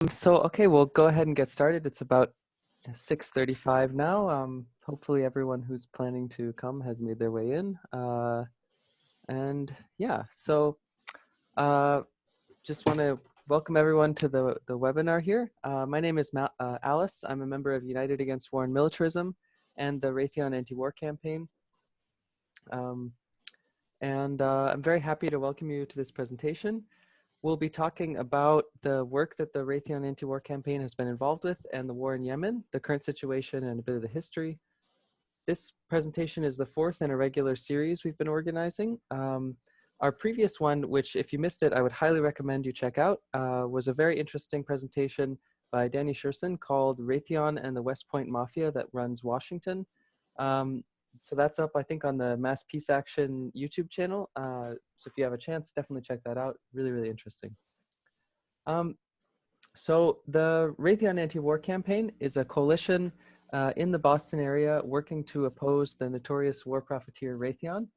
Okay, we'll go ahead and get started. It's about 6:35 now. Hopefully everyone who's planning to come has made their way in. And yeah, so uh, just want to welcome everyone to the webinar here. My name is Alice. I'm a member of United Against War and Militarism and the Raytheon Anti-War Campaign. I'm very happy to welcome you to this presentation. We'll be talking about the work that the Raytheon Anti-War Campaign has been involved with and the war in Yemen, the current situation, and a bit of the history. This presentation is the fourth in a regular series we've been organizing. Our previous one, which if you missed it, I would highly recommend you check out, was a very interesting presentation by Danny Sherson called Raytheon and the West Point Mafia that runs Washington. So that's up, I think, on the Mass Peace Action YouTube channel. So if you have a chance, definitely check that out. Really, really interesting. So the Raytheon Anti-War Campaign is a coalition in the Boston area working to oppose the notorious war profiteer Raytheon.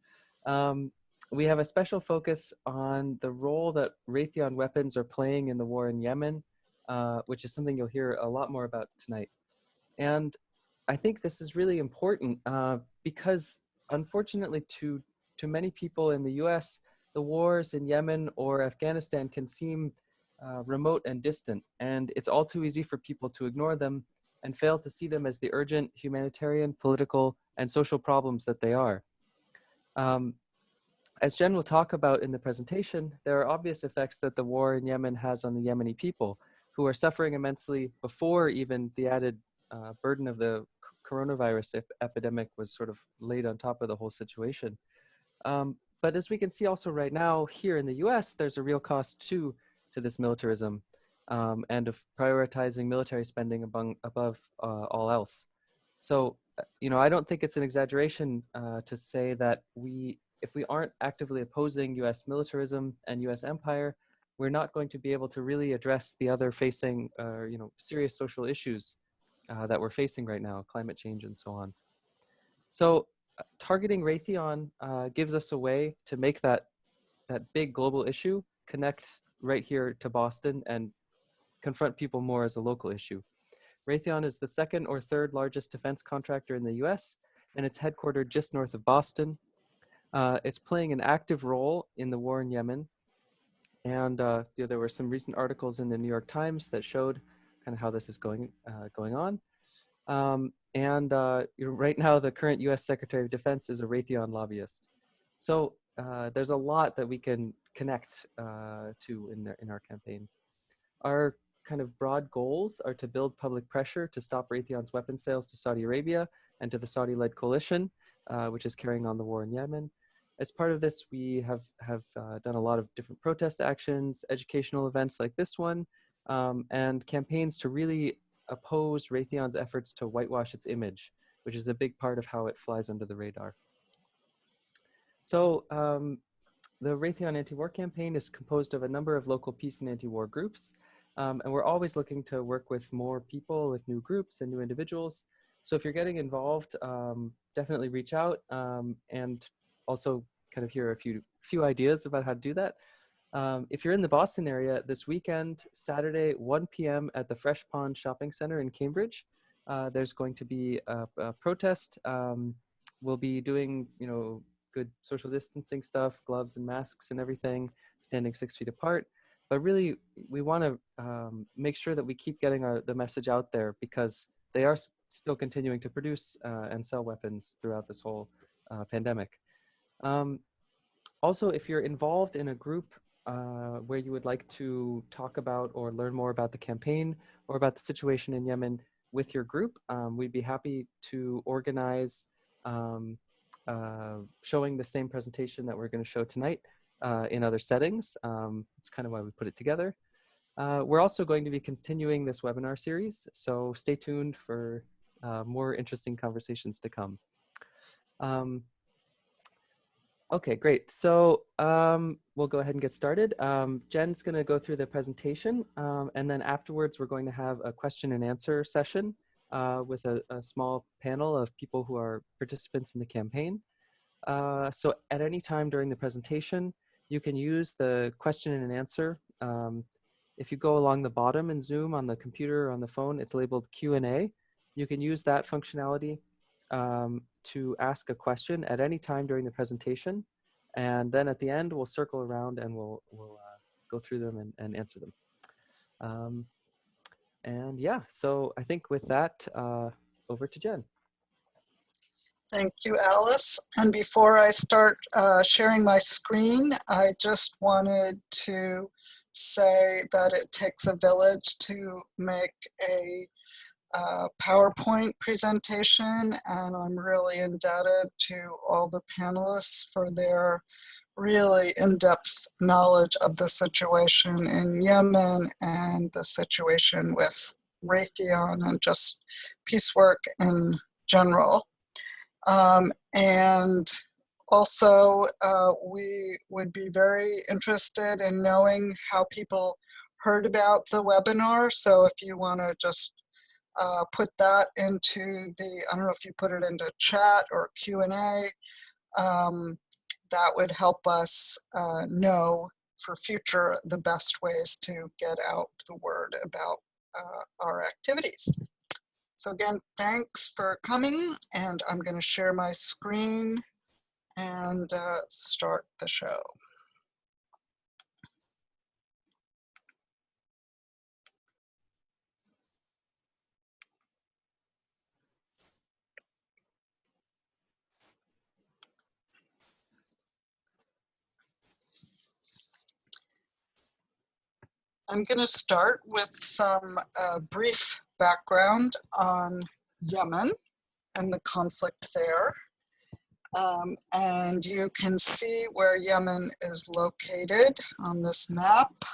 We have a special focus on the role that Raytheon weapons are playing in the war in Yemen, which is something you'll hear a lot more about tonight. And I think this is really important because unfortunately to many people in the US, the wars in Yemen or Afghanistan can seem remote and distant, and it's all too easy for people to ignore them and fail to see them as the urgent humanitarian, political, and social problems that they are. As Jen will talk about in the presentation, there are obvious effects that the war in Yemen has on the Yemeni people, who are suffering immensely before even the added burden of the coronavirus epidemic was sort of laid on top of the whole situation. But as we can see also right now here in the US, there's a real cost to this militarism and of prioritizing military spending above all else. So, I don't think it's an exaggeration to say that if we aren't actively opposing US militarism and US empire, we're not going to be able to really address the other facing, serious social issues that we're facing right now, climate change and so on. So targeting Raytheon gives us a way to make that big global issue connect right here to Boston and confront people more as a local issue. Raytheon is the second or third largest defense contractor in the US, and it's headquartered just north of Boston. It's playing an active role in the war in Yemen. And there were some recent articles in the New York Times that showed kind of how this is going on. Right now, the current US Secretary of Defense is a Raytheon lobbyist. So there's a lot that we can connect to in our campaign. Our kind of broad goals are to build public pressure to stop Raytheon's weapon sales to Saudi Arabia and to the Saudi-led coalition, which is carrying on the war in Yemen. As part of this, we have done a lot of different protest actions, educational events like this one, and campaigns to really oppose Raytheon's efforts to whitewash its image, which is a big part of how it flies under the radar. So the Raytheon Anti-War Campaign is composed of a number of local peace and anti-war groups, and we're always looking to work with more people, with new groups and new individuals. So if you're getting involved, definitely reach out and also kind of hear a few ideas about how to do that. If you're in the Boston area this weekend, Saturday, 1 p.m. at the Fresh Pond Shopping Center in Cambridge, there's going to be a protest. We'll be doing, good social distancing stuff, gloves and masks and everything, standing 6 feet apart. But really, we want to make sure that we keep getting the message out there because they are still continuing to produce and sell weapons throughout this whole pandemic. Also, if you're involved in a group where you would like to talk about or learn more about the campaign or about the situation in Yemen with your group, we'd be happy to organize showing the same presentation that we're going to show tonight in other settings. It's kind of why we put it together. We're also going to be continuing this webinar series, so stay tuned for more interesting conversations to come. Okay, great. So we'll go ahead and get started. Jen's going to go through the presentation, and then afterwards we're going to have a question and answer session with a small panel of people who are participants in the campaign. So at any time during the presentation, you can use the question and answer If you go along the bottom in Zoom on the computer or on the phone, it's labeled Q&A. You can use that functionality to ask a question at any time during the presentation. And then at the end, we'll circle around and we'll go through them and answer them. And yeah, so I think with that, over to Jen. Thank you, Alice. And before I start sharing my screen, I just wanted to say that it takes a village to make a PowerPoint presentation, and I'm really indebted to all the panelists for their really in-depth knowledge of the situation in Yemen and the situation with Raytheon and just peace work in general. And also, we would be very interested in knowing how people heard about the webinar. So if you want to just put that into the, I don't know if you put it into chat or Q&A, that would help us know for future the best ways to get out the word about our activities. So again, thanks for coming, and I'm going to share my screen and start the show. I'm going to start with some brief background on Yemen and the conflict there. And you can see where Yemen is located on this map,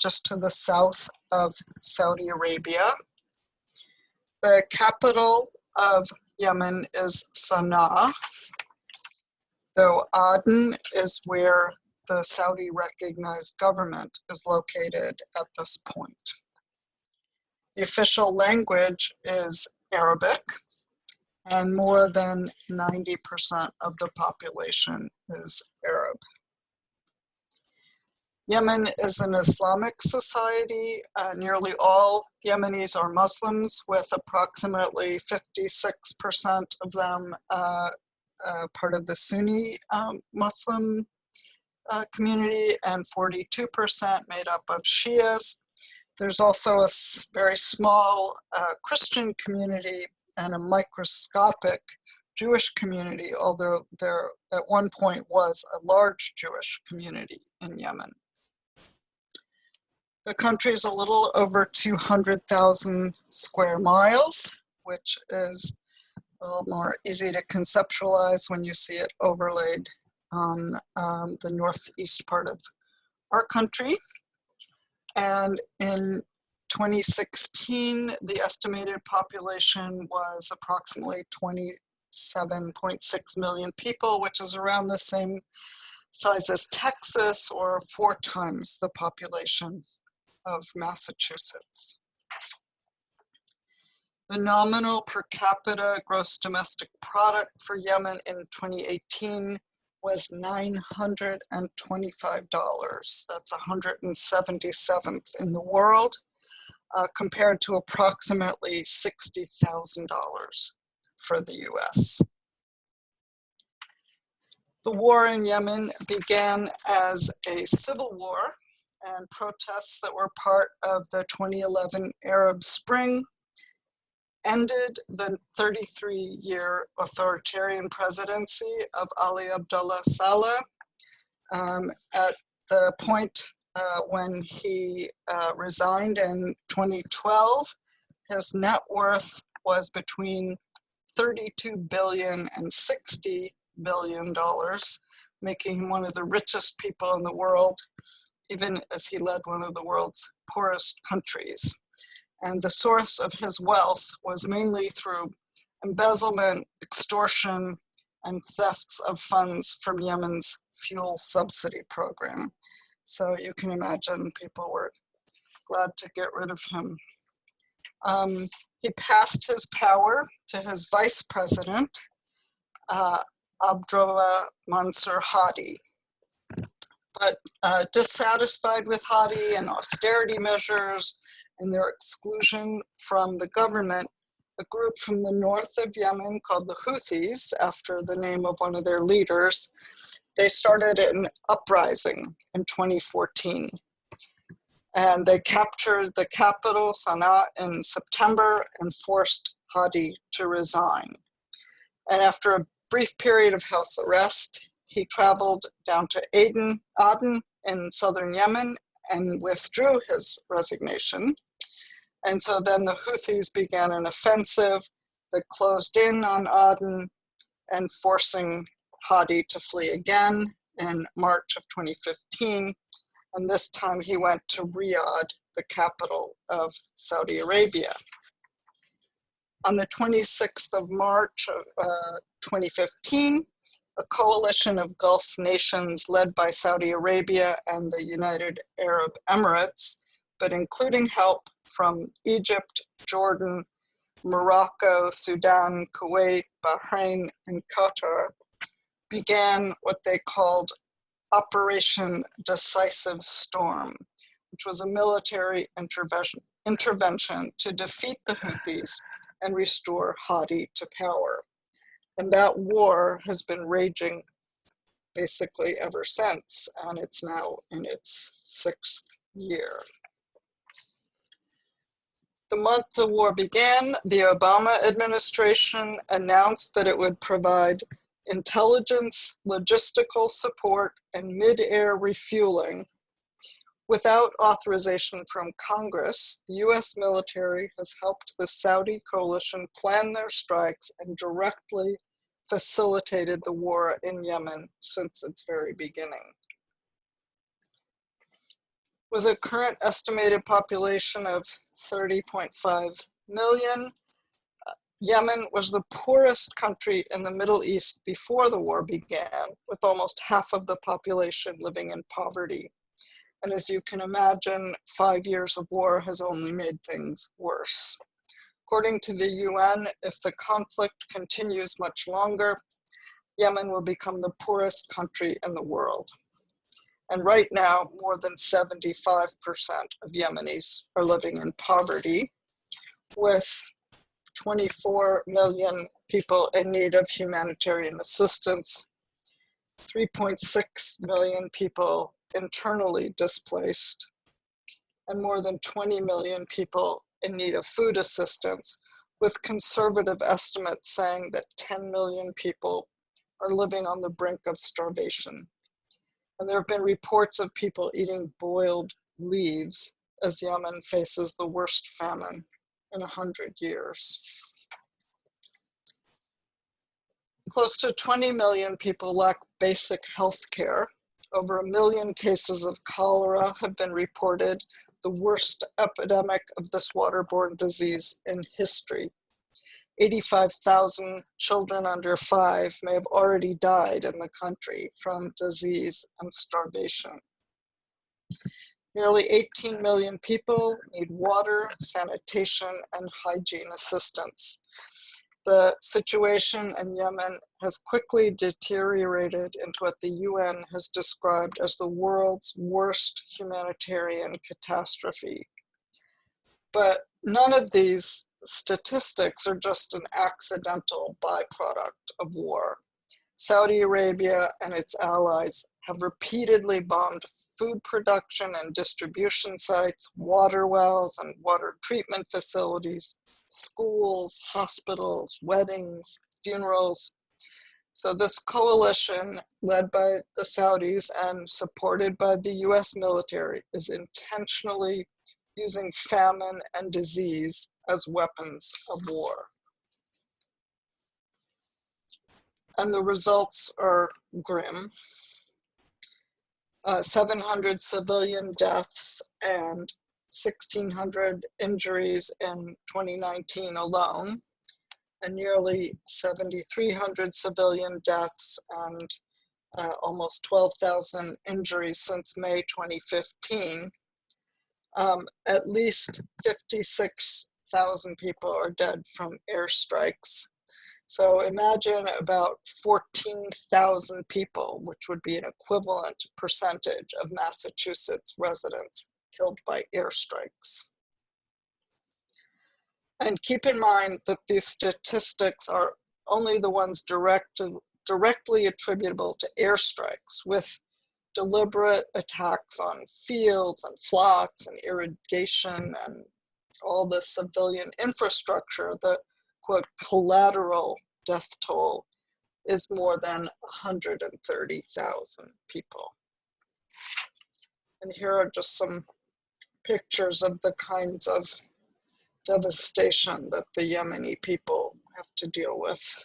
just to the south of Saudi Arabia. The capital of Yemen is Sana'a, though Aden is where the Saudi recognized government is located at this point. The official language is Arabic, and more than 90% of the population is Arab. Yemen is an Islamic society. Nearly all Yemenis are Muslims, with approximately 56% of them part of the Sunni Muslim community and 42% made up of Shias. There's also a very small Christian community and a microscopic Jewish community, although there at one point was a large Jewish community in Yemen. The country is a little over 200,000 square miles, which is a little more easy to conceptualize when you see it overlaid on the northeast part of our country. And in 2016, the estimated population was approximately 27.6 million people, which is around the same size as Texas, or 4 times the population of Massachusetts. The nominal per capita gross domestic product for Yemen in 2018 was $925. That's 177th in the world, compared to approximately $60,000 for the US. The war in Yemen began as a civil war, and protests that were part of the 2011 Arab Spring ended the 33-year authoritarian presidency of Ali Abdullah Saleh. At the point when he resigned in 2012, his net worth was between $32 billion and $60 billion, making him one of the richest people in the world, even as he led one of the world's poorest countries. And the source of his wealth was mainly through embezzlement, extortion, and thefts of funds from Yemen's fuel subsidy program. So you can imagine people were glad to get rid of him. He passed his power to his vice president, Abdullah Mansur Hadi. But dissatisfied with Hadi and austerity measures and their exclusion from the government, a group from the north of Yemen called the Houthis, after the name of one of their leaders, they started an uprising in 2014. And they captured the capital, Sana'a, in September and forced Hadi to resign. And after a brief period of house arrest, he traveled down to Aden in southern Yemen and withdrew his resignation. And so then the Houthis began an offensive that closed in on Aden and forcing Hadi to flee again in March of 2015. And this time he went to Riyadh, the capital of Saudi Arabia. On the 26th of March of 2015, a coalition of Gulf nations led by Saudi Arabia and the United Arab Emirates, but including help from Egypt, Jordan, Morocco, Sudan, Kuwait, Bahrain, and Qatar, began what they called Operation Decisive Storm, which was a military intervention to defeat the Houthis and restore Hadi to power. And that war has been raging basically ever since, and it's now in its 6th year. The month the war began, the Obama administration announced that it would provide intelligence, logistical support, and mid-air refueling. Without authorization from Congress, the US military has helped the Saudi coalition plan their strikes and directly facilitated the war in Yemen since its very beginning. With a current estimated population of 30.5 million, Yemen was the poorest country in the Middle East before the war began, with almost half of the population living in poverty. And as you can imagine, 5 years of war has only made things worse. According to the UN, if the conflict continues much longer, Yemen will become the poorest country in the world. And right now, more than 75% of Yemenis are living in poverty, with 24 million people in need of humanitarian assistance, 3.6 million people internally displaced, and more than 20 million people in need of food assistance, with conservative estimates saying that 10 million people are living on the brink of starvation. And there have been reports of people eating boiled leaves as Yemen faces the worst famine in 100 years. Close to 20 million people lack basic health care. Over 1 million cases of cholera have been reported, the worst epidemic of this waterborne disease in history. 85,000 children under 5 may have already died in the country from disease and starvation. Nearly 18 million people need water, sanitation, and hygiene assistance. The situation in Yemen has quickly deteriorated into what the UN has described as the world's worst humanitarian catastrophe. But none of these statistics are just an accidental byproduct of war. Saudi Arabia and its allies have repeatedly bombed food production and distribution sites, water wells and water treatment facilities, schools, hospitals, weddings, funerals. So this coalition, led by the Saudis and supported by the US military, is intentionally using famine and disease as weapons of war. And the results are grim. 700 civilian deaths and 1,600 injuries in 2019 alone, and nearly 7,300 civilian deaths and almost 12,000 injuries since May 2015. At least 56,000 people are dead from airstrikes. So imagine about 14,000 people, which would be an equivalent percentage of Massachusetts residents killed by airstrikes. And keep in mind that these statistics are only the ones directly attributable to airstrikes, with deliberate attacks on fields and flocks and irrigation and all the civilian infrastructure. The quote collateral death toll is more than 130,000 people. And here are just some pictures of the kinds of devastation that the Yemeni people have to deal with.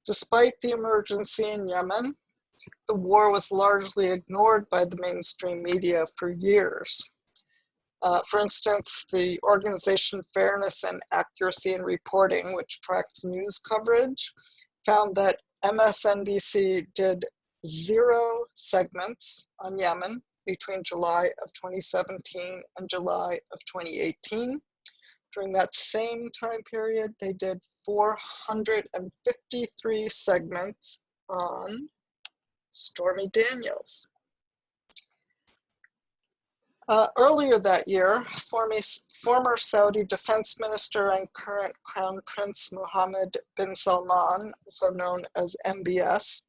Despite the emergency in Yemen, the war was largely ignored by the mainstream media for years. For instance, the organization Fairness and Accuracy in Reporting, which tracks news coverage, found that MSNBC did 0 segments on Yemen between July of 2017 and July of 2018. During that same time period, they did 453 segments on Stormy Daniels. Earlier that year, former Saudi Defense Minister and current Crown Prince Mohammed bin Salman, also known as MBS,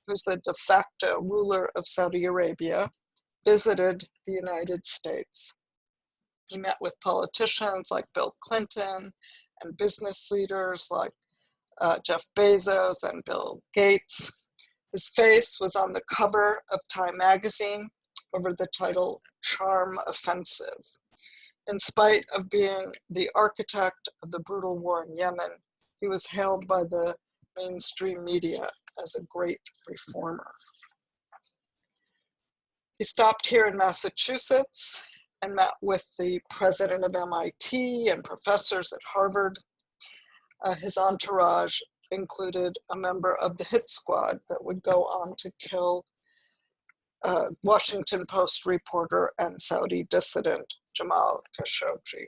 who's the de facto ruler of Saudi Arabia, visited the United States. He met with politicians like Bill Clinton and business leaders like Jeff Bezos and Bill Gates. His face was on the cover of Time magazine over the title Charm Offensive. In spite of being the architect of the brutal war in Yemen, he was hailed by the mainstream media as a great reformer. He stopped here in Massachusetts and met with the president of MIT and professors at Harvard. His entourage included a member of the hit squad that would go on to kill Washington Post reporter and Saudi dissident Jamal Khashoggi.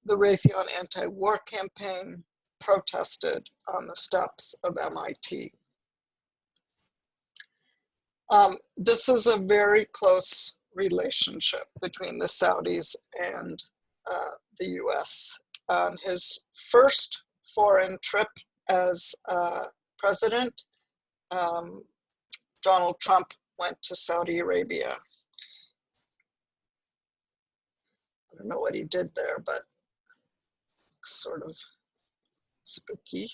The Raytheon anti-war campaign protested on the steps of MIT. This is a very close relationship between the Saudis and the US. On his first foreign trip as president, Donald Trump went to Saudi Arabia. I don't know what he did there, but sort of spooky.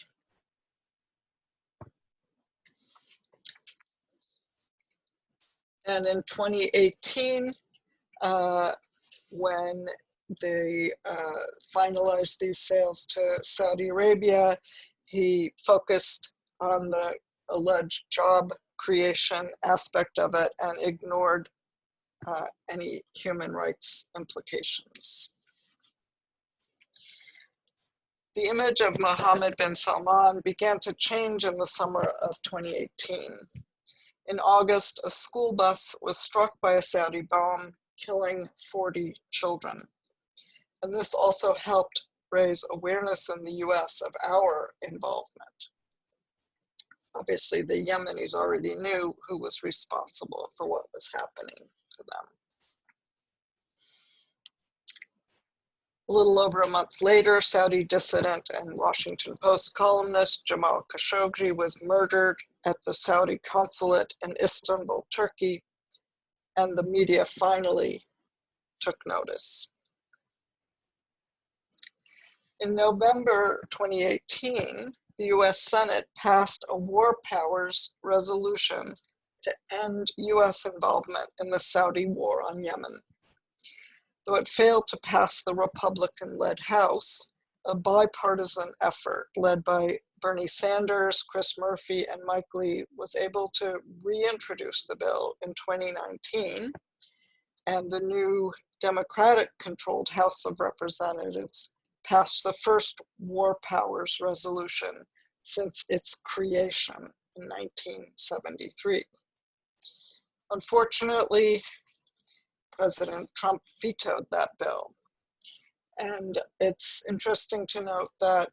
And in 2018, when they finalized these sales to Saudi Arabia, he focused on the alleged job creation aspect of it and ignored any human rights implications. The image of Mohammed bin Salman began to change in the summer of 2018. In August, a school bus was struck by a Saudi bomb, killing 40 children. And this also helped raise awareness in the US of our involvement. Obviously, the Yemenis already knew who was responsible for what was happening to them. A little over a month later, Saudi dissident and Washington Post columnist Jamal Khashoggi was murdered at the Saudi consulate in Istanbul, Turkey, and the media finally took notice. In November 2018, the US Senate passed a War Powers resolution to end US involvement in the Saudi war on Yemen. Though it failed to pass the Republican-led House, a bipartisan effort led by Bernie Sanders, Chris Murphy, and Mike Lee was able to reintroduce the bill in 2019, and the new Democratic-controlled House of Representatives passed the first war powers resolution since its creation in 1973. Unfortunately, President Trump vetoed that bill. And it's interesting to note that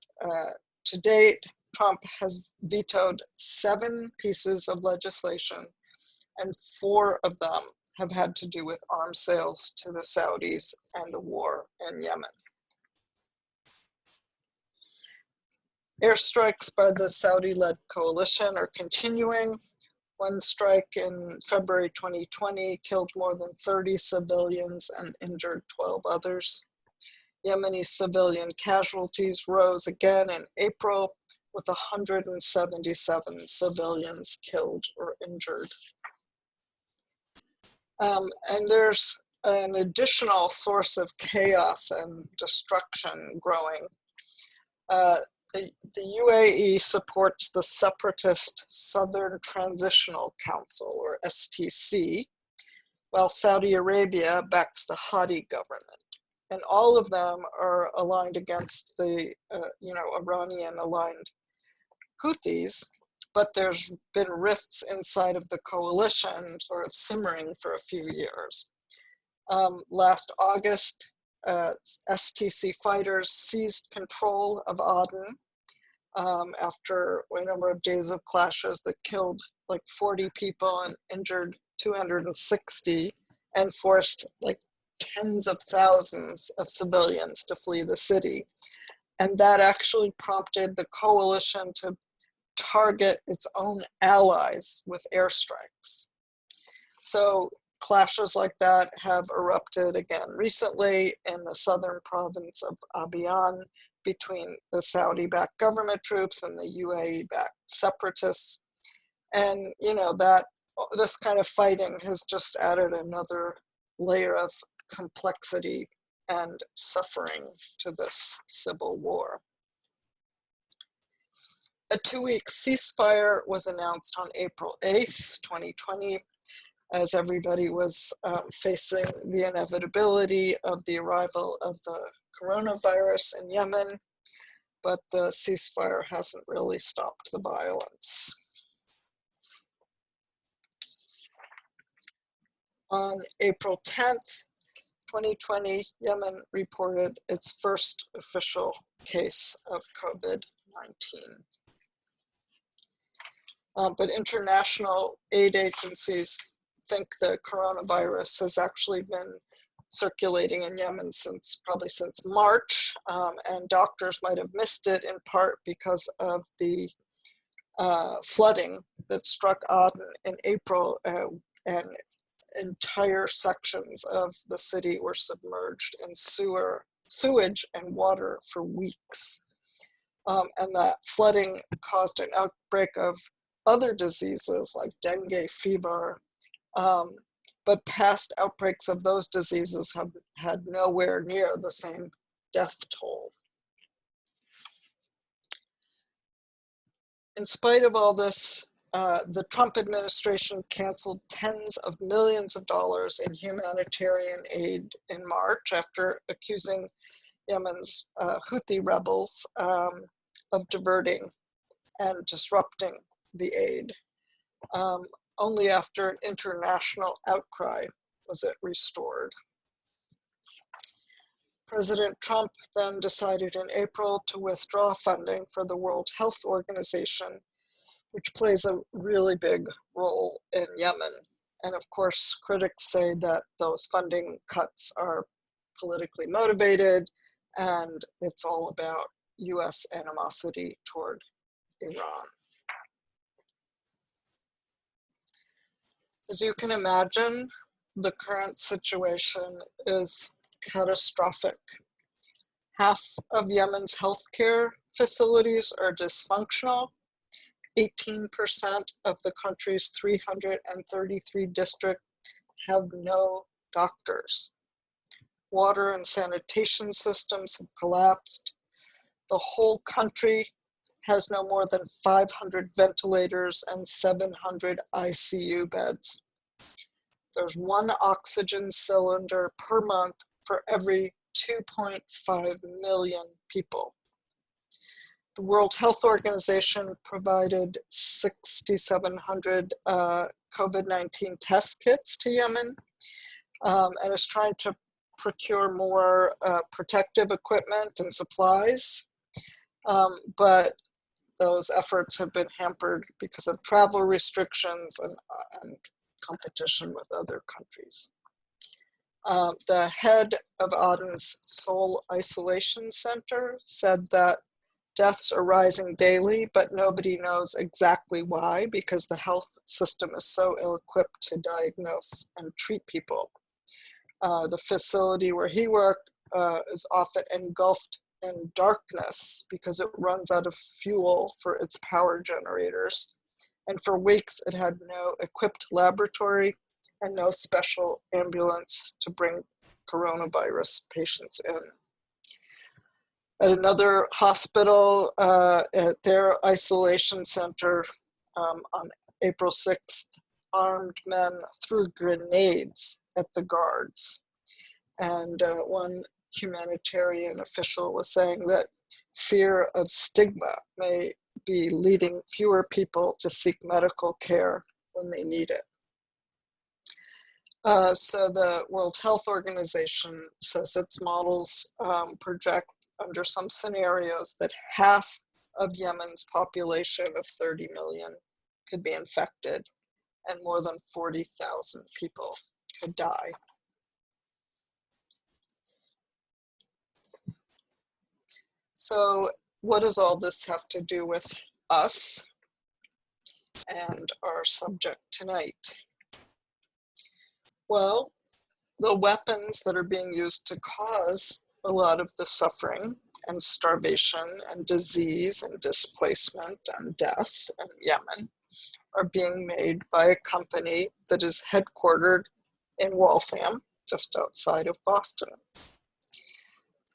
to date, Trump has vetoed 7 pieces of legislation, and 4 of them have had to do with arms sales to the Saudis and the war in Yemen. Airstrikes by the Saudi-led coalition are continuing. One strike in February 2020 killed more than 30 civilians and injured 12 others. Yemeni civilian casualties rose again in April, with 177 civilians killed or injured. And there's an additional source of chaos and destruction growing. The UAE supports the separatist Southern Transitional Council, or STC, while Saudi Arabia backs the Houthi government. And all of them are aligned against the, Iranian-aligned Houthis, but there's been rifts inside of the coalition sort of simmering for a few years. Last August, STC fighters seized control of Aden after a number of days of clashes that killed like 40 people and injured 260 and forced like tens of thousands of civilians to flee the city. And that actually prompted the coalition to target its own allies with airstrikes. So clashes like that have erupted again recently in the southern province of Abiyan between the Saudi-backed government troops and the UAE-backed separatists. And, this kind of fighting has just added another layer of complexity and suffering to this civil war. A 2-week ceasefire was announced on April 8th, 2020, as everybody was facing the inevitability of the arrival of the coronavirus in Yemen, but the ceasefire hasn't really stopped the violence. On April 10th, 2020, Yemen reported its first official case of COVID-19. But international aid agencies think the coronavirus has actually been circulating in Yemen probably since March, and doctors might have missed it in part because of the flooding that struck Aden in April, and entire sections of the city were submerged in sewage and water for weeks. And that flooding caused an outbreak of other diseases like dengue fever, but past outbreaks of those diseases have had nowhere near the same death toll. In spite of all this, the Trump administration canceled tens of millions of dollars in humanitarian aid in March after accusing Yemen's Houthi rebels of diverting and disrupting the aid. Only after an international outcry was it restored. President Trump then decided in April to withdraw funding for the World Health Organization, which plays a really big role in Yemen. And of course, critics say that those funding cuts are politically motivated, and it's all about US animosity toward Iran. As you can imagine, the current situation is catastrophic. Half of Yemen's healthcare facilities are dysfunctional. 18% of the country's 333 districts have no doctors. Water and sanitation systems have collapsed. The whole country has no more than 500 ventilators and 700 ICU beds. There's one oxygen cylinder per month for every 2.5 million people. The World Health Organization provided 6,700 COVID-19 test kits to Yemen, and is trying to procure more protective equipment and supplies. But those efforts have been hampered because of travel restrictions and competition with other countries. The head of Aden's Seoul Isolation Center said that deaths are rising daily, but nobody knows exactly why, because the health system is so ill-equipped to diagnose and treat people. The facility where he worked is often engulfed in darkness because it runs out of fuel for its power generators. And for weeks, it had no equipped laboratory and no special ambulance to bring coronavirus patients in. At another hospital, at their isolation center on April 6th, armed men threw grenades at the guards. And one humanitarian official was saying that fear of stigma may be leading fewer people to seek medical care when they need it. So the World Health Organization says its models project under some scenarios that half of Yemen's population of 30 million could be infected and more than 40,000 people could die. So what does all this have to do with us and our subject tonight? Well, the weapons that are being used to cause a lot of the suffering and starvation and disease and displacement and death in Yemen are being made by a company that is headquartered in Waltham, just outside of Boston.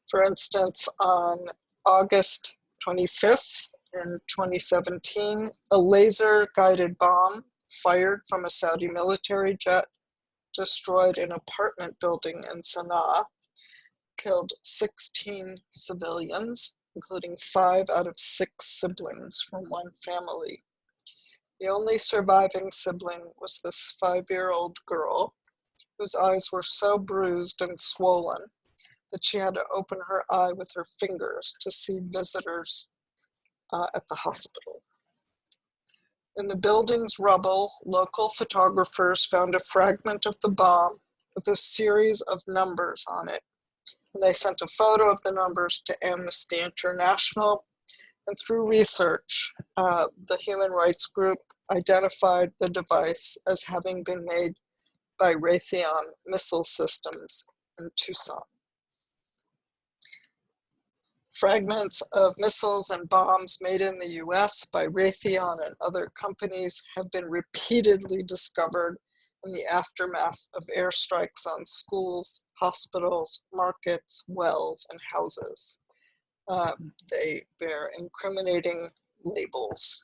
For instance, on August 25th in 2017, a laser-guided bomb fired from a Saudi military jet destroyed an apartment building in Sana'a, killed 16 civilians, including 5 out of 6 siblings from one family. The only surviving sibling was this 5-year-old girl whose eyes were so bruised and swollen that she had to open her eye with her fingers to see visitors at the hospital. In the building's rubble, local photographers found a fragment of the bomb with a series of numbers on it. And they sent a photo of the numbers to Amnesty International, and through research, the human rights group identified the device as having been made by Raytheon missile systems in Tucson. Fragments of missiles and bombs made in the US by Raytheon and other companies have been repeatedly discovered in the aftermath of airstrikes on schools, hospitals, markets, wells, and houses. They bear incriminating labels.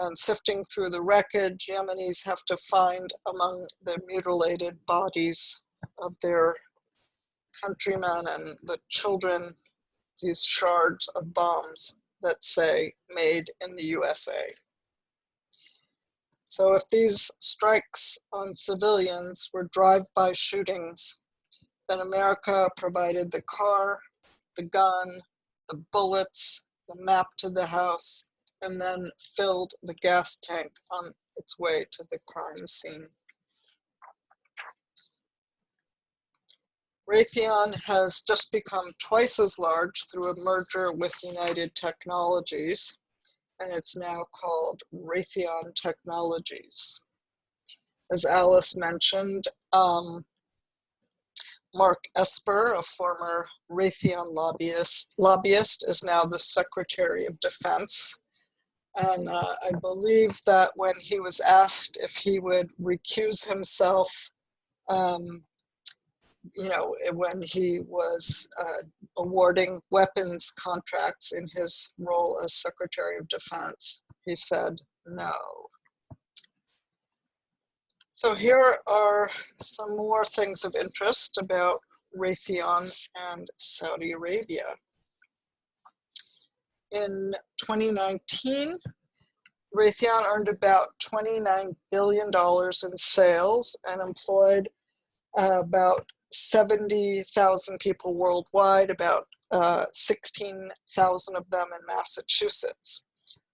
And sifting through the wreckage, Yemenis have to find among the mutilated bodies of their countrymen and the children these shards of bombs that say made in the USA. So if these strikes on civilians were drive-by shootings, then America provided the car, the gun, the bullets, the map to the house, and then filled the gas tank on its way to the crime scene. Raytheon has just become twice as large through a merger with United Technologies, and it's now called Raytheon Technologies. As Alice mentioned, Mark Esper, a former Raytheon lobbyist, is now the Secretary of Defense. And I believe that when he was asked if he would recuse himself you know, when he was awarding weapons contracts in his role as Secretary of Defense, he said no. So here are some more things of interest about Raytheon and Saudi Arabia. In 2019, Raytheon earned about $29 billion in sales and employed about 70,000 people worldwide, about 16,000 of them in Massachusetts.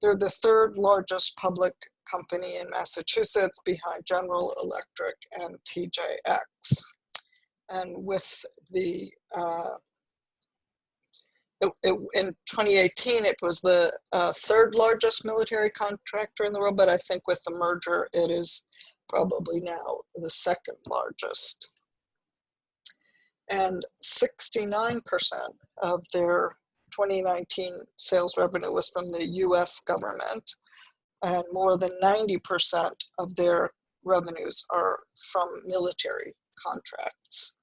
They're the third largest public company in Massachusetts behind General Electric and TJX. And with the in 2018, it was the third largest military contractor in the world, but I think with the merger, it is probably now the second largest. And 69% of their 2019 sales revenue was from the US government, and more than 90% of their revenues are from military contracts.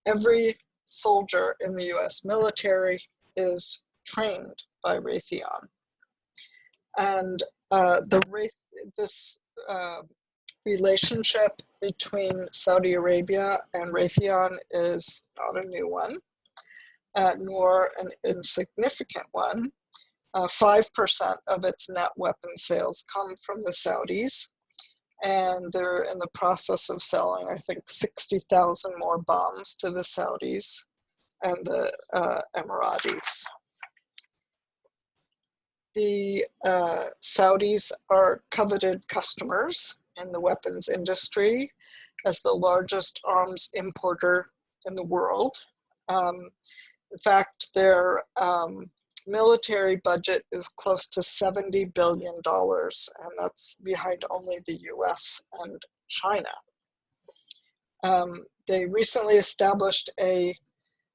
Every soldier in the US military is trained by Raytheon. And this relationship between Saudi Arabia and Raytheon is not a new one, nor an insignificant one. 5% of its net weapon sales come from the Saudis, and they're in the process of selling, I think, 60,000 more bombs to the Saudis and the Emiratis. The Saudis are coveted customers in the weapons industry as the largest arms importer in the world. In fact, their military budget is close to $70 billion, and that's behind only the US and China. They recently established a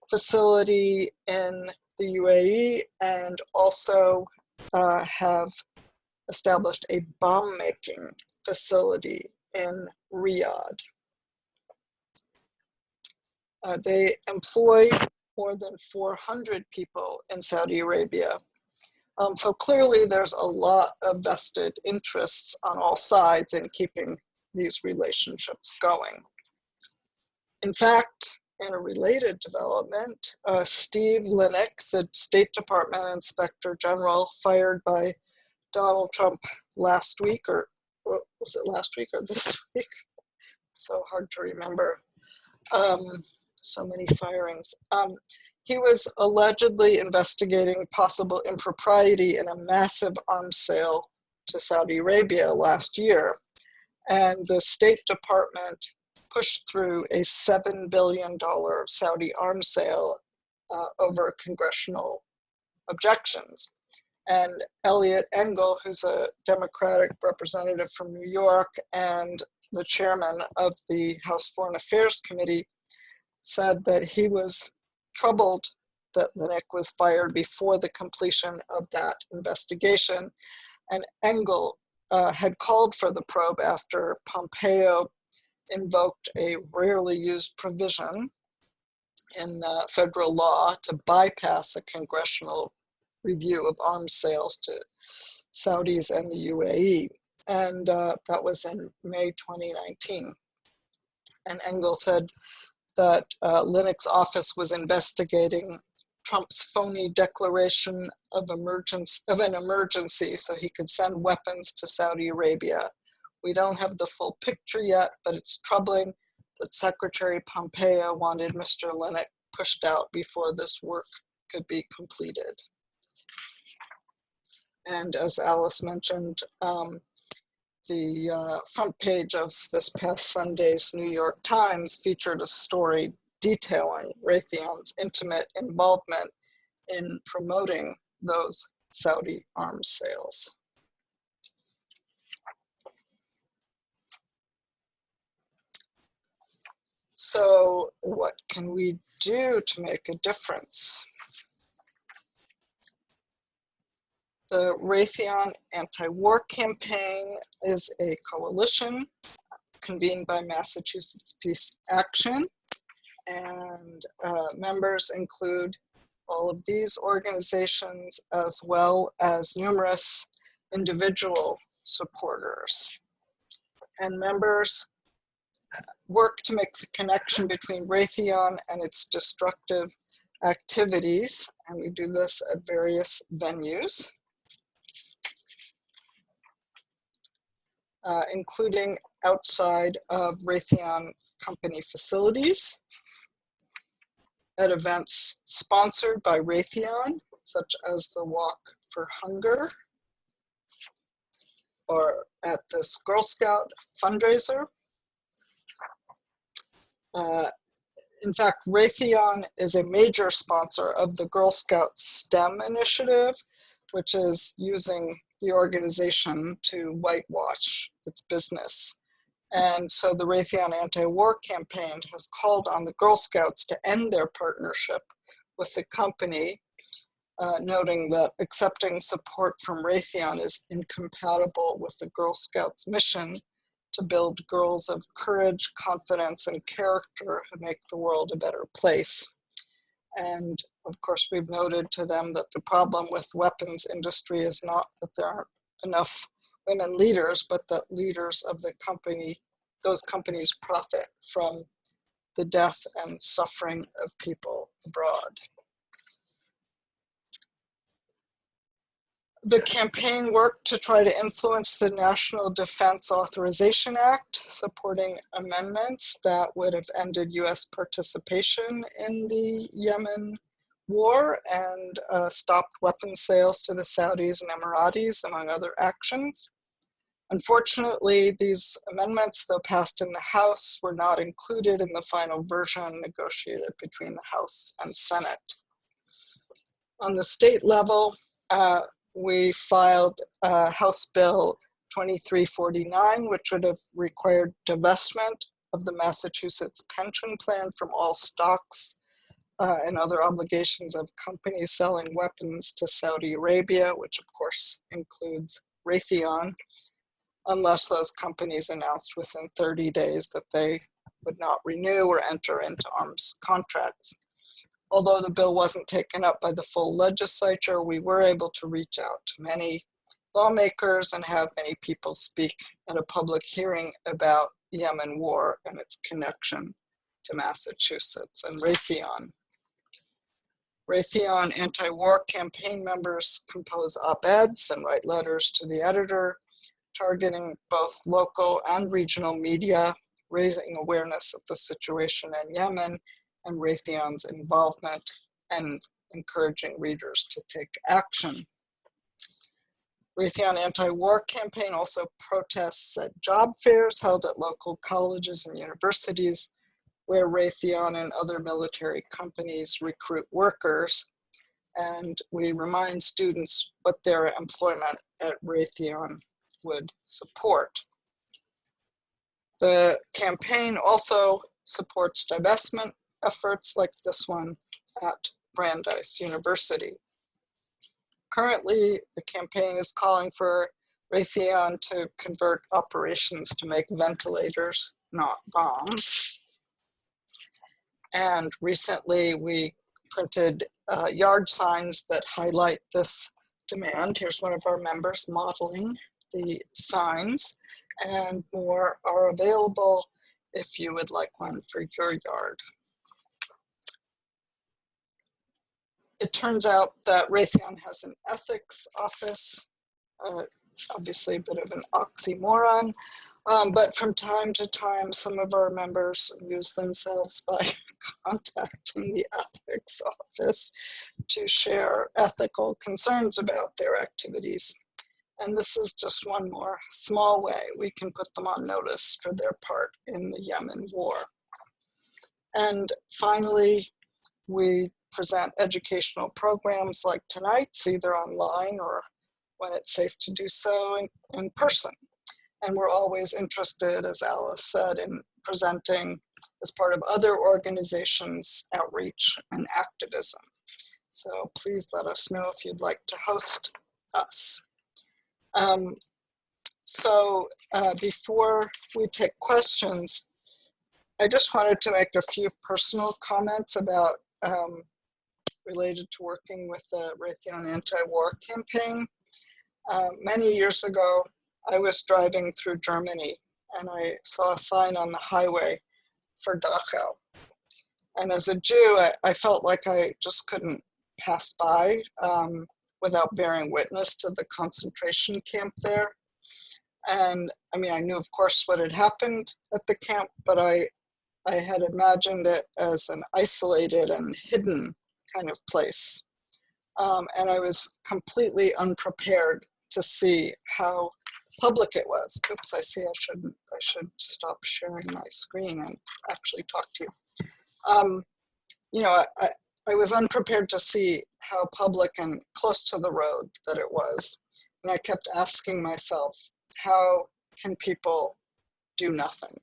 facility in the UAE and also have established a bomb-making facility in Riyadh. They employ more than 400 people in Saudi Arabia. So clearly there's a lot of vested interests on all sides in keeping these relationships going. In fact, in a related development, Steve Linick, the State Department Inspector General fired by Donald Trump last week, or was it last week or this week? So hard to remember. So many firings. He was allegedly investigating possible impropriety in a massive arms sale to Saudi Arabia last year. And the State Department pushed through a $7 billion Saudi arms sale over congressional objections. And Eliot Engel, who's a Democratic representative from New York and the chairman of the House Foreign Affairs Committee, said that he was troubled that Linick was fired before the completion of that investigation. And Engel had called for the probe after Pompeo invoked a rarely used provision in federal law to bypass a congressional review of arms sales to Saudis and the UAE. And that was in May 2019. And Engel said that Linick's office was investigating Trump's phony declaration of an emergency so he could send weapons to Saudi Arabia. We don't have the full picture yet, but it's troubling that Secretary Pompeo wanted Mr. Linick pushed out before this work could be completed. And as Alice mentioned, the front page of this past Sunday's New York Times featured a story detailing Raytheon's intimate involvement in promoting those Saudi arms sales. So what can we do to make a difference? The Raytheon Anti-War Campaign is a coalition convened by Massachusetts Peace Action and members include all of these organizations as well as numerous individual supporters. And members work to make the connection between Raytheon and its destructive activities, and we do this at various venues, including outside of Raytheon company facilities, at events sponsored by Raytheon, such as the Walk for Hunger, or at this Girl Scout fundraiser. In fact, Raytheon is a major sponsor of the Girl Scout STEM initiative, which is using the organization to whitewash its business. And so the Raytheon anti-war campaign has called on the Girl Scouts to end their partnership with the company, noting that accepting support from Raytheon is incompatible with the Girl Scouts' mission to build girls of courage, confidence, and character who make the world a better place. And of course, we've noted to them that the problem with weapons industry is not that there aren't enough women leaders, but that leaders of the company, those companies profit from the death and suffering of people abroad. The campaign worked to try to influence the National Defense Authorization Act, supporting amendments that would have ended US participation in the Yemen war and stopped weapons sales to the Saudis and Emiratis, among other actions. Unfortunately, these amendments, though passed in the House, were not included in the final version negotiated between the House and Senate. On the state level, we filed House Bill 2349, which would have required divestment of the Massachusetts pension plan from all stocks and other obligations of companies selling weapons to Saudi Arabia, which of course includes Raytheon, unless those companies announced within 30 days that they would not renew or enter into arms contracts. Although the bill wasn't taken up by the full legislature, we were able to reach out to many lawmakers and have many people speak at a public hearing about Yemen war and its connection to Massachusetts and Raytheon. Raytheon anti-war campaign members compose op-eds and write letters to the editor, targeting both local and regional media, raising awareness of the situation in Yemen and Raytheon's involvement, and encouraging readers to take action. Raytheon anti-war campaign also protests at job fairs held at local colleges and universities, where Raytheon and other military companies recruit workers, and we remind students what their employment at Raytheon would support. The campaign also supports divestment efforts like this one at Brandeis University. Currently, the campaign is calling for Raytheon to convert operations to make ventilators, not bombs. And recently we printed yard signs that highlight this demand. Here's one of our members modeling the signs, and more are available if you would like one for your yard. It turns out that Raytheon has an ethics office, obviously a bit of an oxymoron, but from time to time, some of our members amuse themselves by contacting the ethics office to share ethical concerns about their activities. And this is just one more small way we can put them on notice for their part in the Yemen war. And finally, we present educational programs like tonight's, either online or when it's safe to do so in person. And we're always interested, as Alice said, in presenting as part of other organizations' outreach and activism. So please let us know if you'd like to host us. Before we take questions, I just wanted to make a few personal comments about related to working with the Raytheon anti-war campaign. Many years ago, I was driving through Germany and I saw a sign on the highway for Dachau. And as a Jew, I felt like I just couldn't pass by without bearing witness to the concentration camp there. And I mean, I knew, of course, what had happened at the camp, but I had imagined it as an isolated and hidden kind of place. And I was completely unprepared to see how public it was. Oops, I see I should stop sharing my screen and actually talk to you. You know, I was unprepared to see how public and close to the road that it was. And I kept asking myself, how can people do nothing?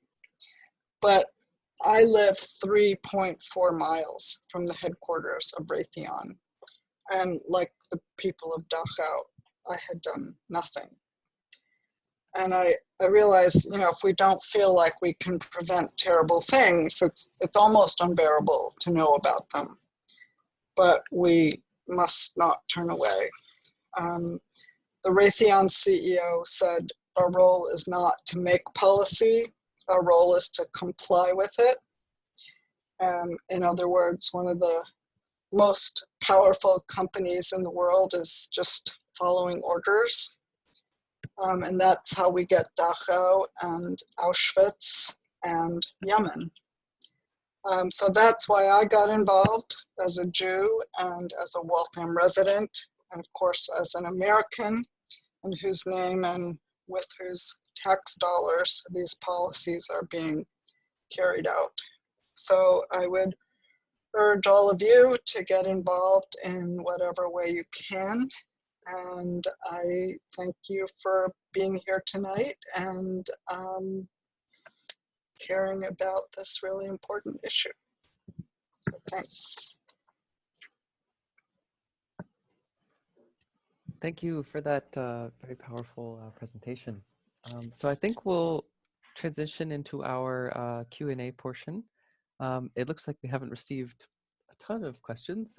But I live 3.4 miles from the headquarters of Raytheon. And like the people of Dachau, I had done nothing. And I realized, you know, if we don't feel like we can prevent terrible things, it's almost unbearable to know about them. But we must not turn away. The Raytheon CEO said, our role is not to make policy, our role is to comply with it. In other words, one of the most powerful companies in the world is just following orders. And that's how we get Dachau and Auschwitz and Yemen. So that's why I got involved as a Jew and as a Waltham resident, and of course as an American, in whose name and with whose tax dollars these policies are being carried out. So I would urge all of you to get involved in whatever way you can. And I thank you for being here tonight and caring about this really important issue. So thanks. Thank you for that very powerful presentation. So I think we'll transition into our Q&A portion. It looks like we haven't received a ton of questions,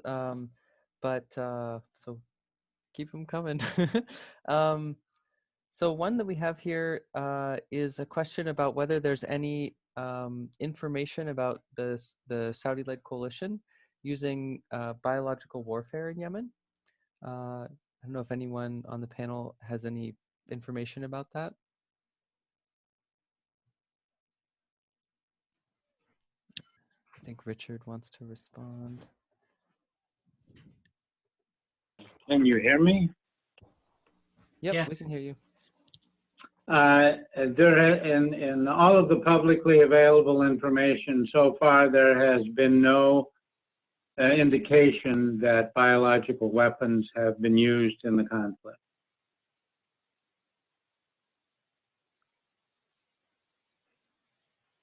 but so keep them coming. So one that we have here is a question about whether there's any information about the Saudi-led coalition using biological warfare in Yemen. I don't know if anyone on the panel has any information about that. I think Richard wants to respond. Can you hear me? Yep, Yes. We can hear you. In all of the publicly available information so far, there has been no indication that biological weapons have been used in the conflict.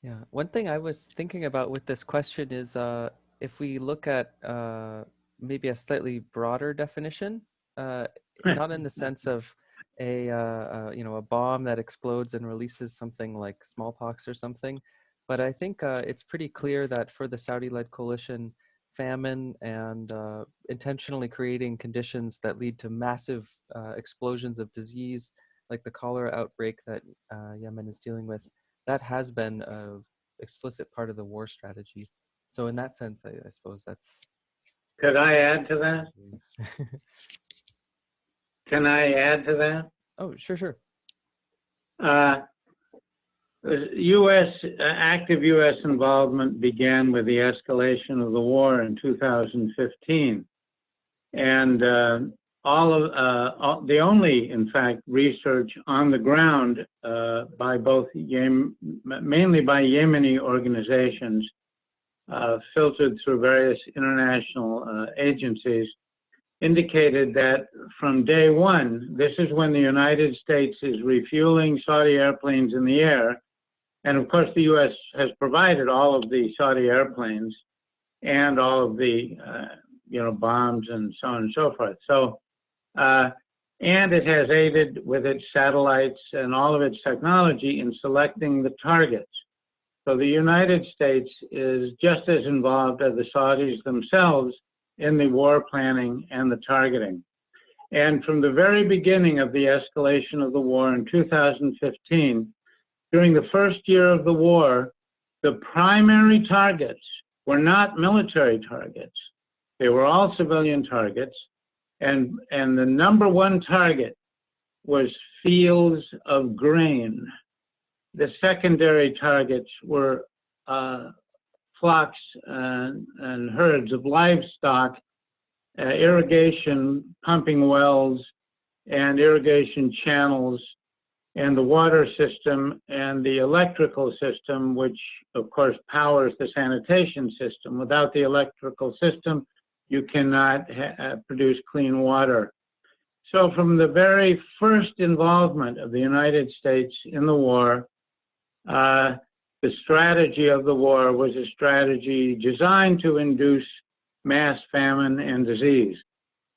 Yeah, one thing I was thinking about with this question is if we look at maybe a slightly broader definition, not in the sense of a bomb that explodes and releases something like smallpox or something, but I think it's pretty clear that for the Saudi-led coalition, famine and intentionally creating conditions that lead to massive explosions of disease, like the cholera outbreak that Yemen is dealing with, that has been an explicit part of the war strategy. So in that sense, I suppose that's... Could I add to that? Can I add to that? Oh, sure. Active U.S. involvement began with the escalation of the war in 2015. And the only, in fact, research on the ground by both, mainly by Yemeni organizations, filtered through various international agencies, indicated that from day one, this is when the United States is refueling Saudi airplanes in the air. And of course, the U.S. has provided all of the Saudi airplanes and all of the bombs and so on and so forth. So, and it has aided with its satellites and all of its technology in selecting the targets. So the United States is just as involved as the Saudis themselves in the war planning and the targeting. And from the very beginning of the escalation of the war in 2015, during the first year of the war, the primary targets were not military targets. They were all civilian targets. And the number one target was fields of grain. The secondary targets were flocks and herds of livestock, irrigation, pumping wells, and irrigation channels, and the water system and the electrical system, which of course powers the sanitation system. Without the electrical system, you cannot produce clean water. So from the very first involvement of the United States in the war, the strategy of the war was a strategy designed to induce mass famine and disease.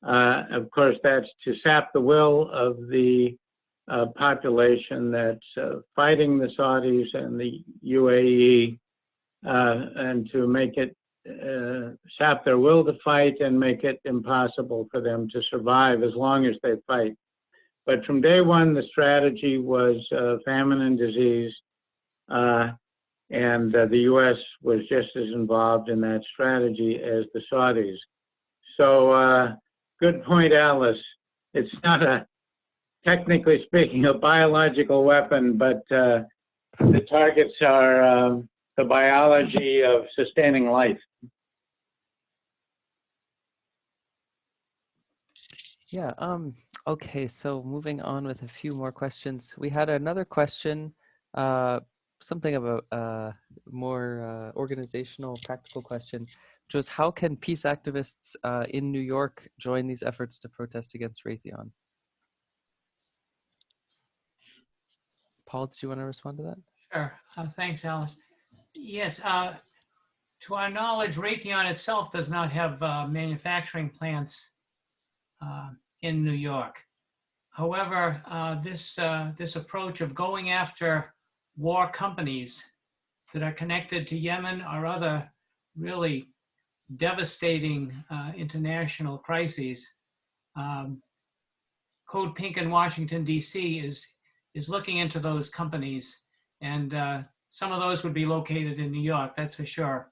Of course, that's to sap the will of the population that's fighting the Saudis and the UAE, and to make it sap their will to fight and make it impossible for them to survive as long as they fight. But from day one, the strategy was famine and disease, and the U.S. was just as involved in that strategy as the Saudis. So good point, Alice. It's not a, technically speaking, a biological weapon, but the targets are the biology of sustaining life. Yeah, okay, so moving on with a few more questions. We had another question, something of a more organizational, practical question, which was how can peace activists in New York join these efforts to protest against Raytheon? Paul, did you want to respond to that? Sure. Thanks, Alice. Yes, to our knowledge, Raytheon itself does not have manufacturing plants in New York. However, this approach of going after war companies that are connected to Yemen or other really devastating international crises, Code Pink in Washington, D.C. is looking into those companies, and some of those would be located in New York, that's for sure.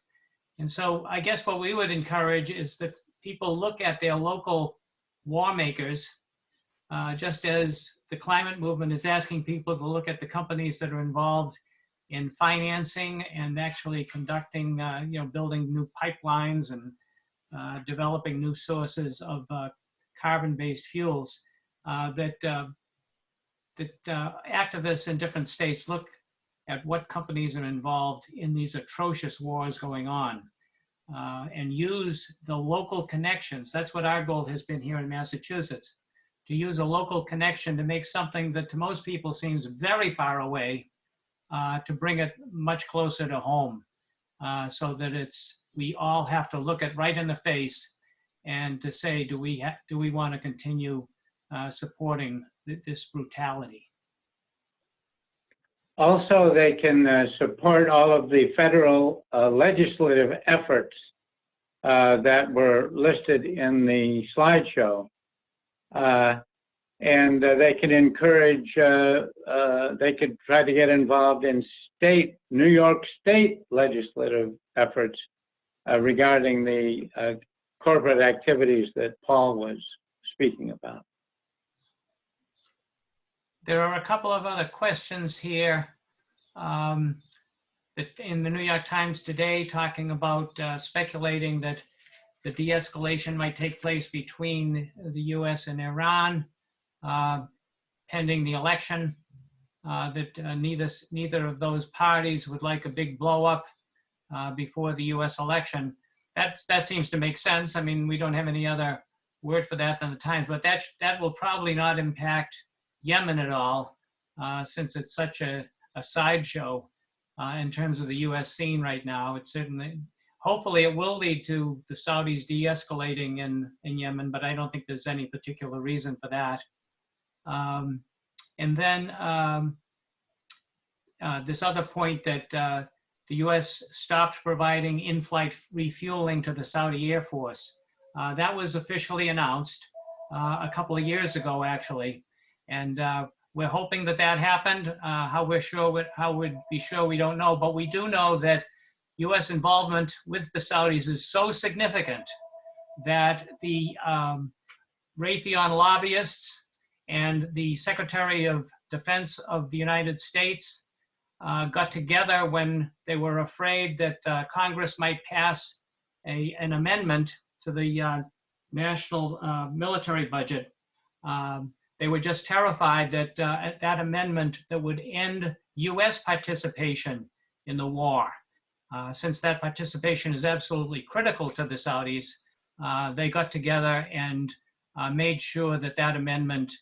And so I guess what we would encourage is that people look at their local war makers, just as the climate movement is asking people to look at the companies that are involved in financing and actually conducting, building new pipelines and developing new sources of carbon-based fuels, that activists in different states look at what companies are involved in these atrocious wars going on, and use the local connections. That's what our goal has been here in Massachusetts, to use a local connection to make something that to most people seems very far away, to bring it much closer to home, so that we all have to look it right in the face and to say, do we want to continue supporting this brutality? Also, they can support all of the federal legislative efforts that were listed in the slideshow. And they can encourage, they could try to get involved in New York State legislative efforts regarding the corporate activities that Paul was speaking about. There are a couple of other questions here that in the New York Times today, talking about speculating that the de-escalation might take place between the US and Iran pending the election, that neither of those parties would like a big blow up before the US election. That seems to make sense. I mean, we don't have any other word for that than the Times, but that will probably not impact Yemen at all, since it's such a sideshow in terms of the US scene right now. It certainly, hopefully it will lead to the Saudis de-escalating in Yemen, but I don't think there's any particular reason for that. And then this other point that the US stopped providing in-flight refueling to the Saudi Air Force. That was officially announced a couple of years ago, actually. And we're hoping that that happened. How we'd be sure, we don't know. But we do know that US involvement with the Saudis is so significant that the Raytheon lobbyists and the Secretary of Defense of the United States got together when they were afraid that Congress might pass an amendment to the national military budget. They were just terrified that that amendment that would end US participation in the war. Since that participation is absolutely critical to the Saudis, they got together and made sure that that amendment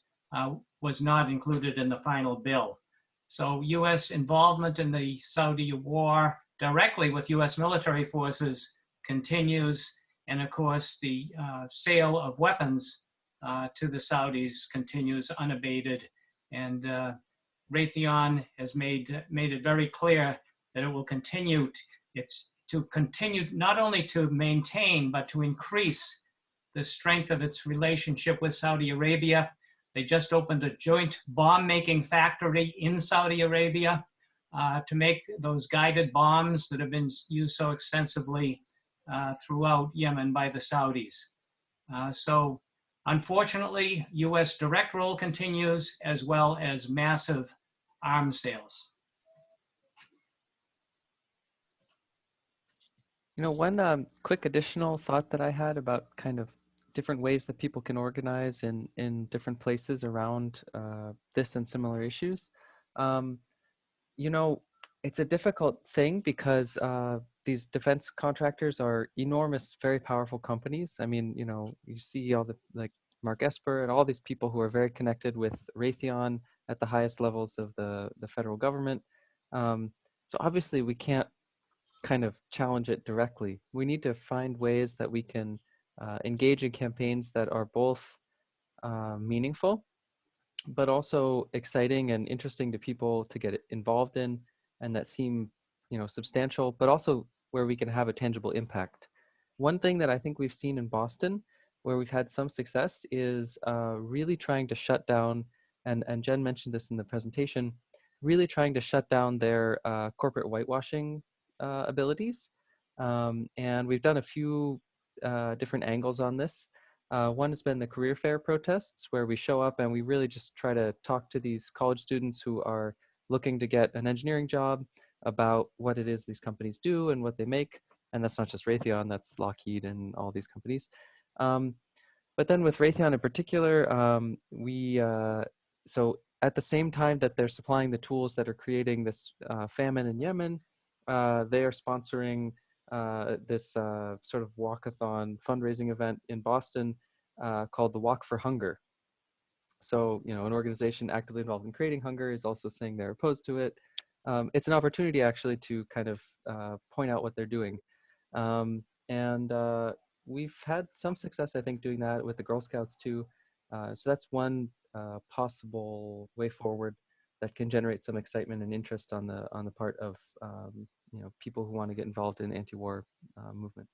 was not included in the final bill. So US involvement in the Saudi war directly with US military forces continues. And of course, the sale of weapons to the Saudis continues unabated. And Raytheon has made it very clear that it will continue. It's to continue not only to maintain, but to increase the strength of its relationship with Saudi Arabia. They just opened a joint bomb-making factory in Saudi Arabia to make those guided bombs that have been used so extensively throughout Yemen by the Saudis. So unfortunately, US direct role continues as well as massive arms sales. You know, one quick additional thought that I had about kind of different ways that people can organize in different places around this and similar issues. You know, it's a difficult thing because these defense contractors are enormous, very powerful companies. I mean, you know, you see all the, like Mark Esper and all these people who are very connected with Raytheon at the highest levels of the federal government. So obviously we can't kind of challenge it directly. We need to find ways that we can engage in campaigns that are both meaningful, but also exciting and interesting to people to get involved in, and that seem, you know, substantial, but also where we can have a tangible impact. One thing that I think we've seen in Boston, where we've had some success, is really trying to shut down, and Jen mentioned this in the presentation, really trying to shut down their corporate whitewashing abilities. And we've done a few different angles on this. One has been the career fair protests, where we show up and we really just try to talk to these college students who are looking to get an engineering job about what it is these companies do and what they make. And that's not just Raytheon, that's Lockheed and all these companies. But then with Raytheon in particular, so at the same time that they're supplying the tools that are creating this famine in Yemen, they are sponsoring this sort of walkathon fundraising event in Boston called the Walk for Hunger. So, you know, an organization actively involved in creating hunger is also saying they're opposed to it. It's an opportunity actually to kind of point out what they're doing. And we've had some success, I think, doing that with the Girl Scouts too. So that's one possible way forward that can generate some excitement and interest on the part of you know, people who want to get involved in the anti-war movement.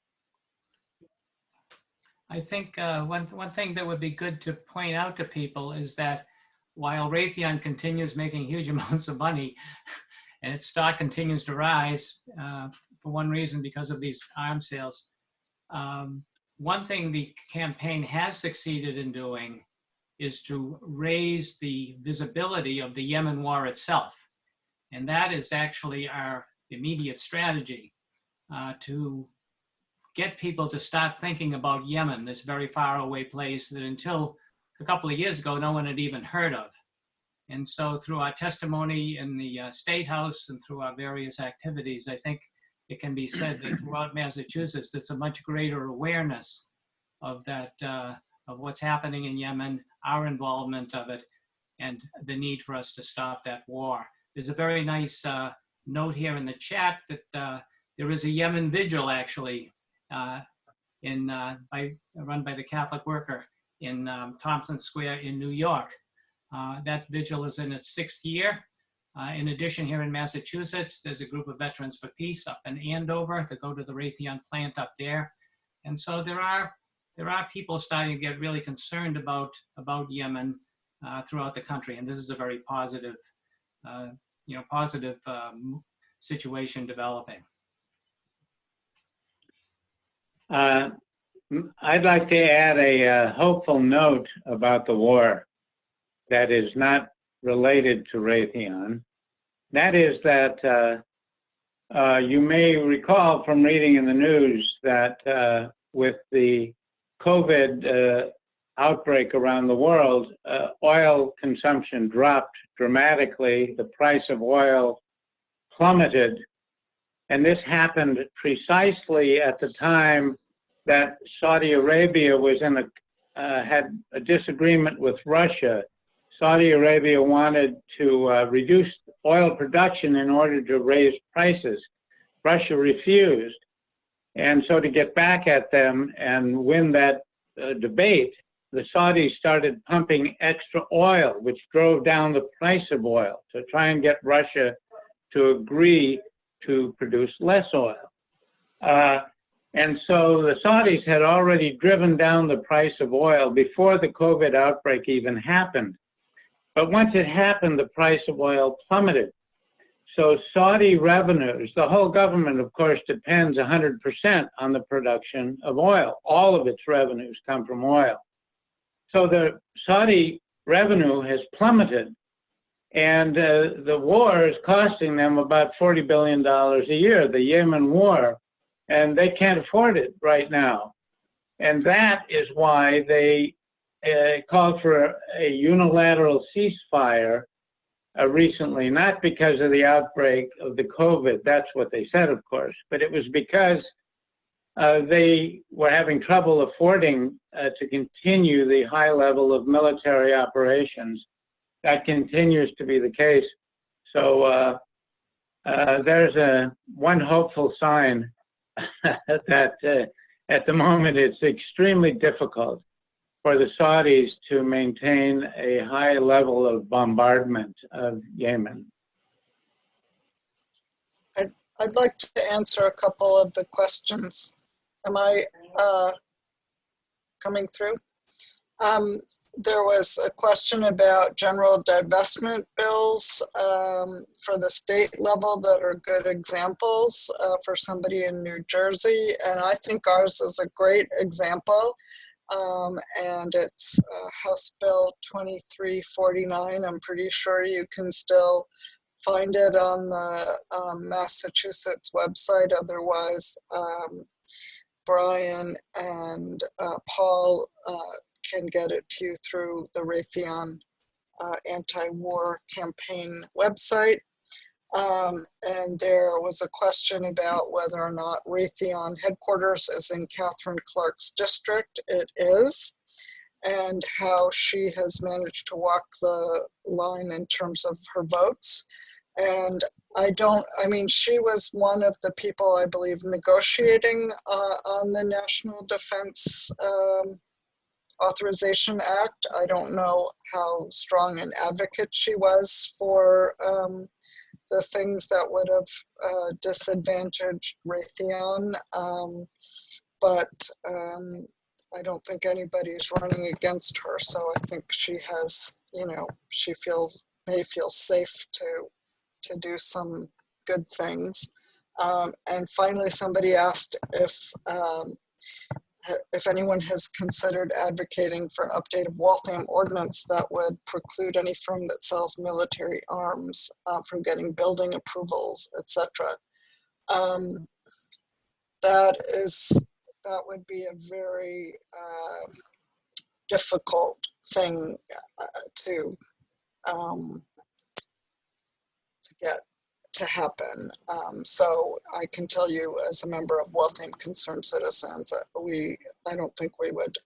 I think one thing that would be good to point out to people is that while Raytheon continues making huge amounts of money and its stock continues to rise for one reason, because of these arms sales, one thing the campaign has succeeded in doing is to raise the visibility of the Yemen war itself. And that is actually our immediate strategy, to get people to start thinking about Yemen, this very far away place that until a couple of years ago, no one had even heard of. And so through our testimony in the State House and through our various activities, I think it can be said that throughout Massachusetts, there's a much greater awareness of that, of what's happening in Yemen, our involvement of it, and the need for us to stop that war. There's a very nice note here in the chat that there is a Yemen vigil actually run by the Catholic Worker in Thompson Square in New York. That vigil is in its 6th year. In addition, here in Massachusetts, there's a group of Veterans for Peace up in Andover that go to the Raytheon plant up there. And so there are people starting to get really concerned about Yemen throughout the country. And this is a very positive, situation developing. I'd like to add a hopeful note about the war that is not related to Raytheon. That is that you may recall from reading in the news that with the COVID outbreak around the world, oil consumption dropped dramatically. The price of oil plummeted. And this happened precisely at the time that Saudi Arabia was had a disagreement with Russia. Saudi Arabia wanted to reduce oil production in order to raise prices. Russia refused. And so to get back at them and win that debate, the Saudis started pumping extra oil, which drove down the price of oil to try and get Russia to agree to produce less oil. And so the Saudis had already driven down the price of oil before the COVID outbreak even happened. But once it happened, the price of oil plummeted. So Saudi revenues, the whole government, of course, depends 100% on the production of oil. All of its revenues come from oil. So the Saudi revenue has plummeted. And the war is costing them about $40 billion a year, the Yemen war, and they can't afford it right now. And that is why they called for a unilateral ceasefire recently, not because of the outbreak of the COVID, that's what they said, of course, but it was because they were having trouble affording to continue the high level of military operations. That continues to be the case. So there's one hopeful sign that at the moment it's extremely difficult for the Saudis to maintain a high level of bombardment of Yemen. I'd like to answer a couple of the questions. Am I coming through? There was a question about general divestment bills for the state level that are good examples for somebody in New Jersey. And I think ours is a great example. And it's House Bill 2349. I'm pretty sure you can still find it on the Massachusetts website. Otherwise, Brian and Paul can get it to you through the Raytheon anti-war campaign website. And there was a question about whether or not Raytheon headquarters is in Catherine Clark's district. It is, and how she has managed to walk the line in terms of her votes. And she was one of the people, I believe, negotiating on the National Defense Authorization Act. I don't know how strong an advocate she was for the things that would have disadvantaged Raytheon, but I don't think anybody's running against her. So I think she has, she may feel safe to do some good things. And finally, somebody asked if anyone has considered advocating for an update of Waltham Ordinance that would preclude any firm that sells military arms from getting building approvals, etc. That would be a very difficult thing to get to happen. So I can tell you as a member of Waltham Concerned Citizens that I don't think we would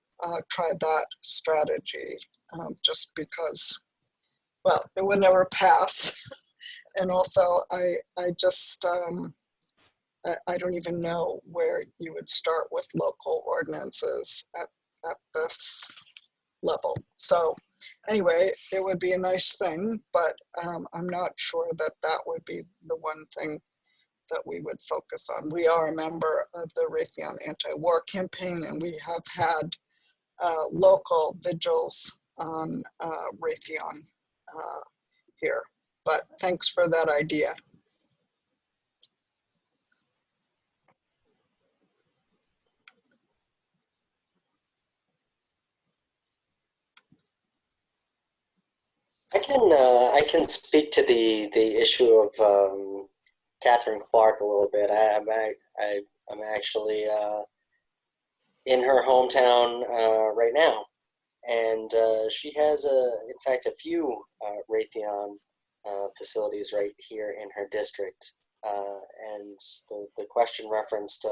try that strategy just because, well, it would never pass. And also I don't even know where you would start with local ordinances at this level. So Anyway, it would be a nice thing, but I'm not sure that that would be the one thing that we would focus on. We are a member of the Raytheon anti-war campaign, and we have had local vigils on Raytheon here. But thanks for that idea. I can speak to the issue of Catherine Clark a little bit. I'm actually in her hometown right now, and she has in fact a few Raytheon facilities right here in her district. And the question referenced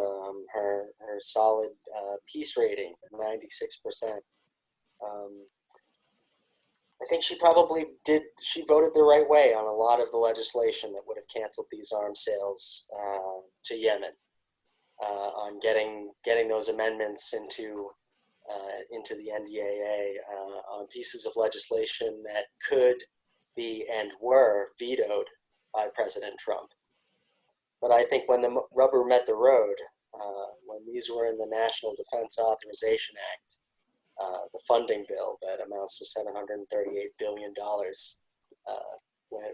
her solid peace rating, 96%. I think she probably did. She voted the right way on a lot of the legislation that would have canceled these arms sales to Yemen, on getting those amendments into the NDAA, on pieces of legislation that could be and were vetoed by President Trump. But I think when the rubber met the road, when these were in the National Defense Authorization Act, the funding bill that amounts to $738 billion,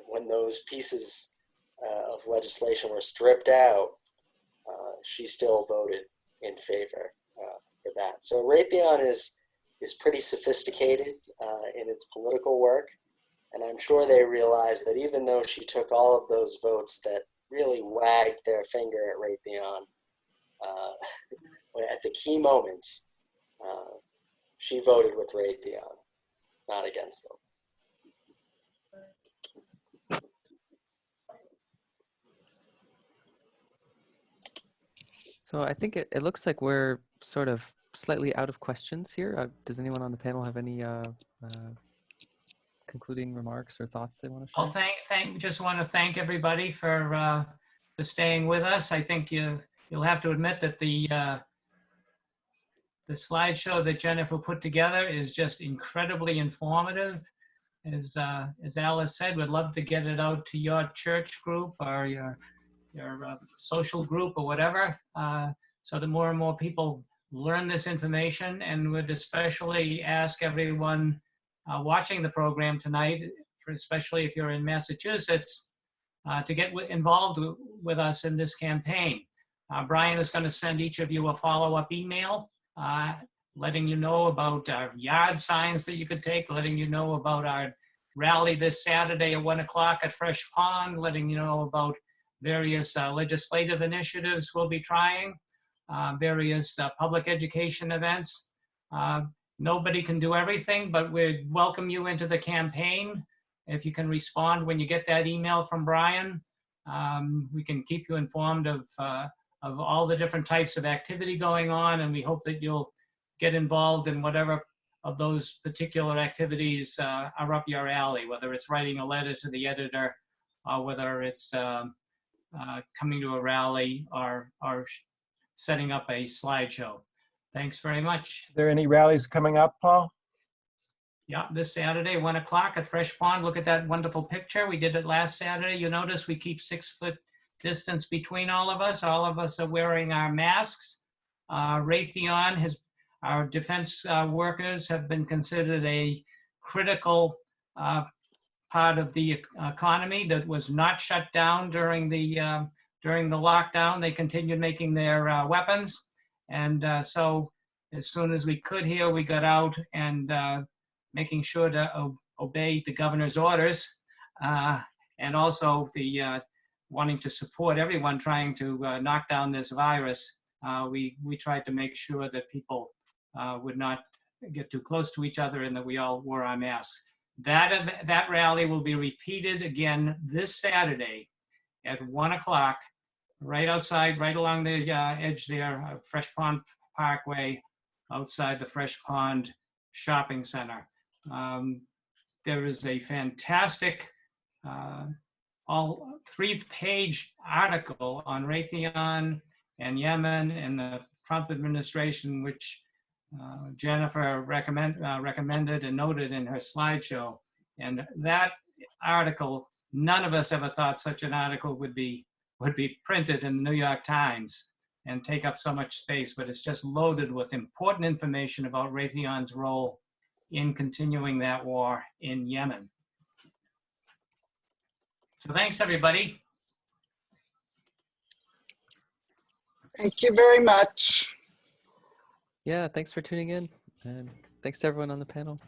when those pieces of legislation were stripped out, she still voted in favor for that. So Raytheon is pretty sophisticated in its political work, and I'm sure they realize that even though she took all of those votes that really wagged their finger at Raytheon at the key moment, she voted with Raytheon, not against them. So I think it looks like we're sort of slightly out of questions here. Does anyone on the panel have any concluding remarks or thoughts they want to share? Well, just want to thank everybody for staying with us. I think you'll have to admit that the slideshow that Jennifer put together is just incredibly informative. As Alice said, we'd love to get it out to your church group or your social group or whatever, so that more and more people learn this information. And would especially ask everyone watching the program tonight, especially if you're in Massachusetts, to get involved with us in this campaign. Brian is going to send each of you a follow-up email letting you know about our yard signs that you could take, letting you know about our rally this Saturday at 1 o'clock at Fresh Pond, letting you know about various legislative initiatives we'll be trying, various public education events. Nobody can do everything, but we welcome you into the campaign. If you can respond when you get that email from Brian, we can keep you informed of all the different types of activity going on, and we hope that you'll get involved in whatever of those particular activities are up your alley, whether it's writing a letter to the editor, or whether it's coming to a rally or setting up a slideshow. Thanks very much. Are there any rallies coming up, Paul? Yeah, this Saturday, 1 o'clock at Fresh Pond. Look at that wonderful picture. We did it last Saturday. You notice we keep 6-foot distance between all of us. All of us are wearing our masks. Raytheon our defense workers have been considered a critical part of the economy that was not shut down during the lockdown. They continued making their weapons. And so as soon as we could here, we got out and making sure to obey the governor's orders, and also the wanting to support everyone trying to knock down this virus. We tried to make sure that people would not get too close to each other and that we all wore our masks. That rally will be repeated again this Saturday at 1 o'clock, right outside, right along the edge there, Fresh Pond Parkway, outside the Fresh Pond Shopping Center. There is a fantastic all 3-page article on Raytheon and Yemen and the Trump administration, which Jennifer recommended and noted in her slideshow. And that article, none of us ever thought such an article would be printed in the New York Times and take up so much space, but it's just loaded with important information about Raytheon's role in continuing that war in Yemen. So thanks, everybody. Thank you very much. Yeah, thanks for tuning in, and thanks to everyone on the panel.